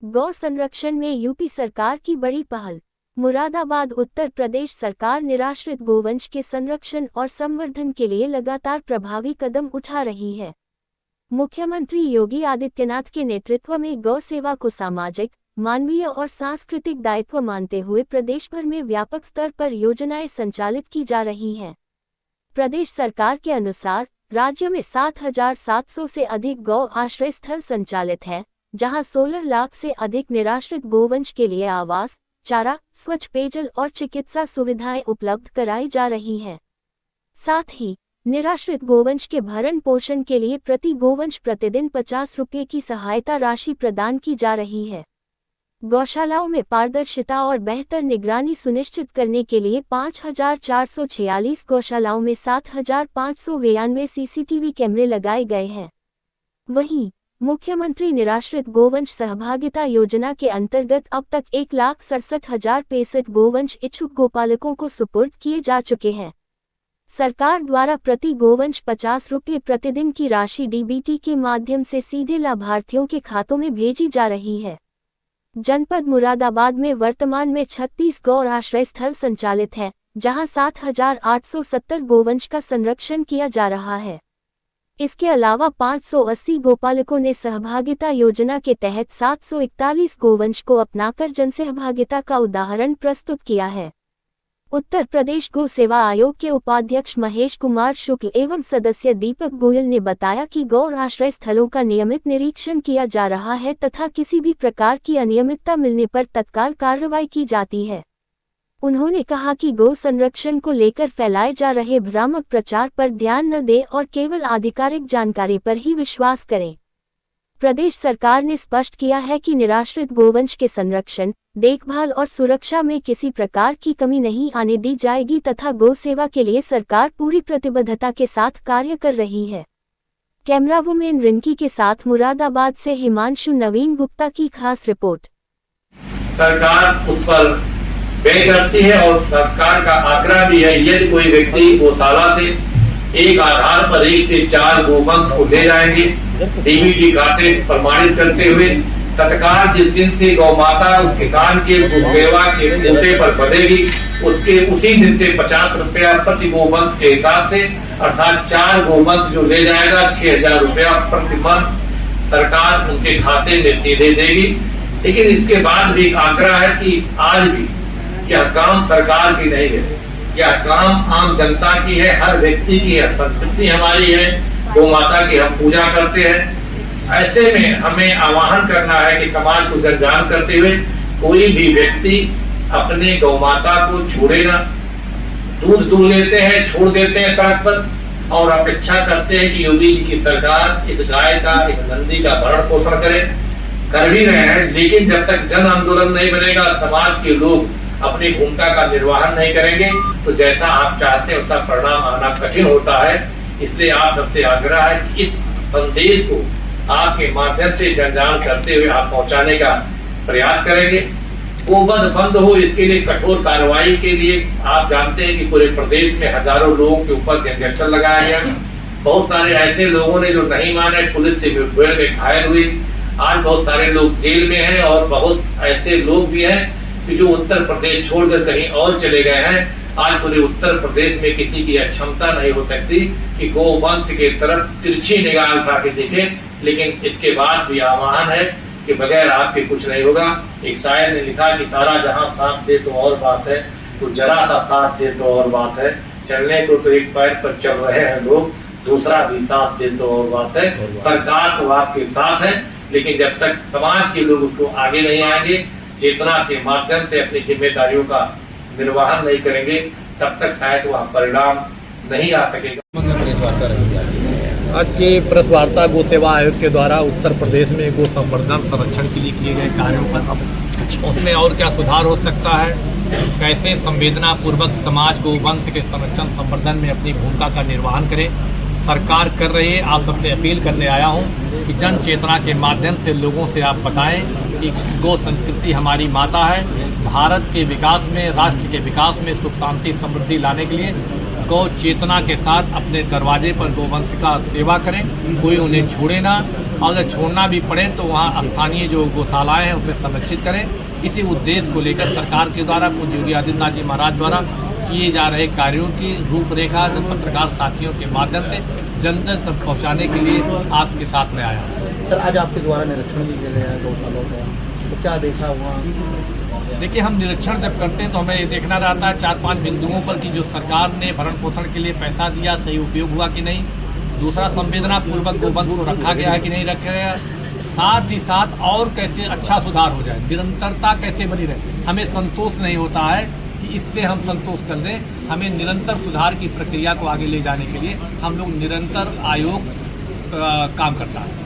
गौ संरक्षण में यूपी सरकार की बड़ी पहल। मुरादाबाद उत्तर प्रदेश सरकार निराश्रित गोवंश के संरक्षण और संवर्धन के लिए लगातार प्रभावी कदम उठा रही है। मुख्यमंत्री योगी आदित्यनाथ के नेतृत्व में गौ सेवा को सामाजिक, मानवीय और सांस्कृतिक दायित्व मानते हुए प्रदेश भर में व्यापक स्तर पर योजनाएं संचालित की जा रही हैं। प्रदेश सरकार के अनुसार राज्य में 7,700 से अधिक गौ आश्रय स्थल संचालित हैं, जहां 16 लाख से अधिक निराश्रित गोवंश के लिए आवास, चारा, स्वच्छ पेयजल और चिकित्सा सुविधाएं उपलब्ध कराई जा रही हैं। साथ ही निराश्रित गोवंश के भरण पोषण के लिए प्रति गोवंश प्रतिदिन 50 रुपये की सहायता राशि प्रदान की जा रही है। गौशालाओं में पारदर्शिता और बेहतर निगरानी सुनिश्चित करने के लिए 5,446 गौशालाओं में 7,592 सीसीटीवी कैमरे लगाए गए हैं। वहीं मुख्यमंत्री निराश्रित गोवंश सहभागिता योजना के अंतर्गत अब तक 1,67,065 गोवंश इच्छुक गोपालकों को सुपुर्द किए जा चुके हैं। सरकार द्वारा प्रति गोवंश 50 रुपये प्रतिदिन की राशि डीबीटी के माध्यम से सीधे लाभार्थियों के खातों में भेजी जा रही है। जनपद मुरादाबाद में वर्तमान में 36 गौ आश्रय स्थल संचालित हैं, जहां 7,870 गोवंश का संरक्षण किया जा रहा है। इसके अलावा 580 गोपालकों ने सहभागिता योजना के तहत 741 गोवंश को अपनाकर जनसहभागिता का उदाहरण प्रस्तुत किया है। उत्तर प्रदेश गौ सेवा आयोग के उपाध्यक्ष महेश कुमार शुक्ल एवं सदस्य दीपक गोयल ने बताया कि गौ आश्रय स्थलों का नियमित निरीक्षण किया जा रहा है तथा किसी भी प्रकार की अनियमितता मिलने पर तत्काल कार्रवाई की जाती है। उन्होंने कहा कि गौ संरक्षण को लेकर फैलाए जा रहे भ्रामक प्रचार पर ध्यान न दें और केवल आधिकारिक जानकारी पर ही विश्वास करें। प्रदेश सरकार ने स्पष्ट किया है कि निराश्रित गोवंश के संरक्षण, देखभाल और सुरक्षा में किसी प्रकार की कमी नहीं आने दी जाएगी तथा गौ सेवा के लिए सरकार पूरी प्रतिबद्धता के साथ कार्य कर रही है। कैमरा वुमेन रिंकी के साथ मुरादाबाद से हिमांशु नवीन गुप्ता की खास रिपोर्ट। सरकार उस पर व्यय करती है और सरकार का आग्रह भी है, यदि कोई व्यक्ति गौशाला से एक आधार पर 1 से 4 गोवंश को ले जाएंगे, डीबीटी खाते प्रमाणित करते हुए तत्काल जिस दिन से गौ माता उसके कान के सेवा के बूते पर बंधेगी, उसके उसी दिन से 50 रुपया प्रति गोवंश के हिसाब से, अर्थात 4 गोवंश जो ले जाएगा 6,000 रुपया प्रति माह सरकार उनके खाते में सीधे देगी। लेकिन इसके बाद भी आग्रह है कि आज भी यह काम सरकार की नहीं है, यह काम आम जनता की है, हर व्यक्ति की है। संस्कृति हमारी है, गौ माता की हम पूजा करते हैं। ऐसे में हमें आह्वान करना है कि समाज को जागरूक करते हुए कोई भी व्यक्ति अपने गौ माता को छोड़े ना। दूध लेते हैं, छोड़ देते हैं सड़क पर और अपेक्षा करते हैं कि योगी जी की सरकार इस गाय का, इस नंदी का भरण पोषण करे। कर भी रहे हैं, लेकिन जब तक जन आंदोलन नहीं बनेगा, समाज के लोग अपनी भूमिका का निर्वहन नहीं करेंगे, तो जैसा आप चाहते हैं उसका परिणाम आना कठिन होता है। इसलिए आप सबसे आग्रह है कि इस संदेश को आपके माध्यम से जनजान करते हुए आप पहुंचाने का प्रयास करेंगे। गोवध बंद हो, इसके लिए कठोर कार्रवाई के लिए आप जानते हैं कि पूरे प्रदेश में हजारों लोगों के ऊपर इंजेक्शन लगाया गया। बहुत सारे ऐसे लोगों ने जो नहीं माने, पुलिस से मुठभेड़ में घायल हुए। आज बहुत सारे लोग जेल में हैं और बहुत ऐसे लोग भी हैं कि जो उत्तर प्रदेश छोड़कर कहीं और चले गए हैं। आज पूरे उत्तर प्रदेश में किसी की क्षमता नहीं हो सकती कि गोवंश के तरफ तिरछी निगाह उठा के देखे। लेकिन इसके बाद भी आह्वान है कि बगैर आपके कुछ नहीं होगा। एक शायर ने लिखा कि सारा जहां साथ दे तो और बात है, तो जरा सा साथ दे तो और बात है। चलने को तो एक पैर पर चल रहे हैं लोग, दूसरा भी साथ दे तो और बात है। सरकार तो आपके साथ है, लेकिन जब तक समाज के लोग उसको आगे नहीं आएंगे, चेतना के माध्यम से अपनी जिम्मेदारियों का निर्वहन नहीं करेंगे, तब तक शायद वह परिणाम नहीं आ सकेगा। आज की प्रेस वार्ता गौ सेवा आयोग के द्वारा उत्तर प्रदेश में गो संवर्धन संरक्षण के लिए किए गए कार्यों पर उसमें और क्या सुधार हो सकता है, कैसे संवेदना पूर्वक समाज गोवंश के संरक्षण संवर्धन में अपनी भूमिका का निर्वहन करे, सरकार कर रही है। आप सबसे अपील करने आया हूँ कि जन चेतना के माध्यम से लोगों से आप बताएं कि गो संस्कृति हमारी माता है। भारत के विकास में, राष्ट्र के विकास में सुख शांति समृद्धि लाने के लिए गौ चेतना के साथ अपने दरवाजे पर गौवंश का सेवा करें, कोई उन्हें छोड़े ना, और अगर छोड़ना भी पड़े तो वहाँ स्थानीय जो गौशालाएँ हैं उसे संरक्षित करें। इसी उद्देश्य को लेकर सरकार के द्वारा पूज्य योगी आदित्यनाथ जी महाराज द्वारा किए जा रहे कार्यों की रूपरेखा पत्रकार साथियों के माध्यम से जन जन तक पहुँचाने के लिए आपके साथ में आया। सर, आज आपके द्वारा निरीक्षण भी किया गया गौशालों का, तो क्या देखा वहाँ? देखिए, हम निरीक्षण जब करते हैं तो हमें ये देखना रहता है 4-5 बिंदुओं पर कि जो सरकार ने भरण पोषण के लिए पैसा दिया सही उपयोग हुआ कि नहीं, दूसरा संवेदना पूर्वक गोवंश को रखा गया है कि नहीं रखा गया, साथ ही साथ और कैसे अच्छा सुधार हो जाए, निरंतरता कैसे बनी रहे। हमें संतोष नहीं होता है कि इससे हम संतोष कर दें, हमें निरंतर सुधार की प्रक्रिया को आगे ले जाने के लिए हम लोग निरंतर आयोग काम करता है।